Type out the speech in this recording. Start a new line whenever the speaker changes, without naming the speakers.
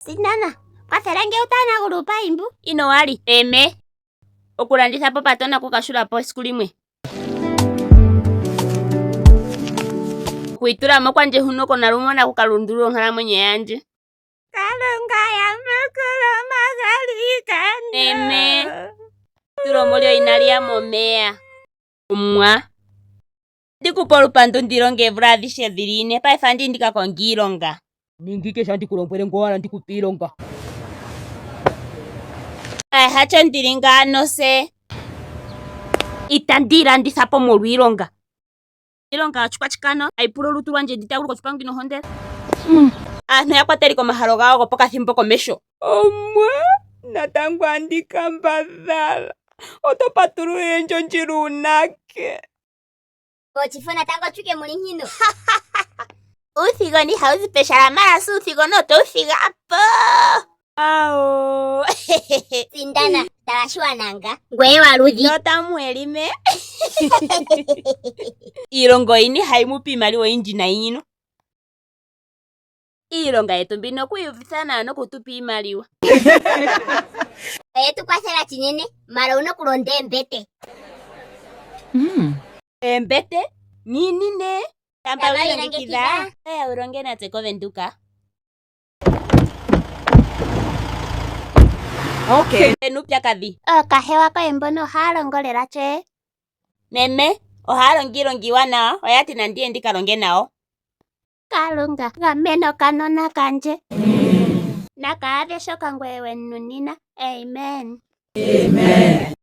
Sindana, kwathela nge utana kulupa imbu.
Ino wali, teme. Okulanditha po patona kukashula po esiku limwe. Kuitulamo kwandje huno konalumona kukalundulula onkalamwenyo yandje.
Kalunga yamukulu gwomahalikano.
Teme. Tulomo lyo inaliya momeya. Omwa. Ndikupa olupandu ndilonge eevula adhishe dhili 4 paife andi ndika konga iilonga.
Ningi kesho ndikulombwele ngowala ndikupa iilonga.
Hacho ndili ngaano se. Itandilanditha po molwa iilonga. Iilonga yochikwachikano aipula olutu lwandje nditagulu kochipangu ino hondela. Aantu yakwateli komahalo gawo gopokathimbo komesho.
Omwe, natango andikambadhala. Oto patulule ndjondjila unake.
Ochifo natango chuke muli nkino.
Uthigo ni hauzi peshala mala su uthigo no to uthiga po. Ao.
Sindana, tawashua nanga. Ngwe waludhi.
No tamuelime. Iilongo ini haimupa iimaliwa oyindji nayi ino. Iilonga yetu mbino kuyuvitha nawa nokutupa iimaliwa.
Oye tukwathela chinene, mala uno kulonda embete.
Embete? Nini ne? Tampa
Tama
wilongekidha. Aya ulonge natse kovenduka.
Okay.
Enupya kadhi.
Kahewa koye mbono ohalongolela che.
Meme, ohalongiilongiwa nawa, oyati nandiye ndikalonge nawo.
Kalunga, gameno kanona kanje. Nakaadhe shoka ngwe wenunina. Amen.
Amen.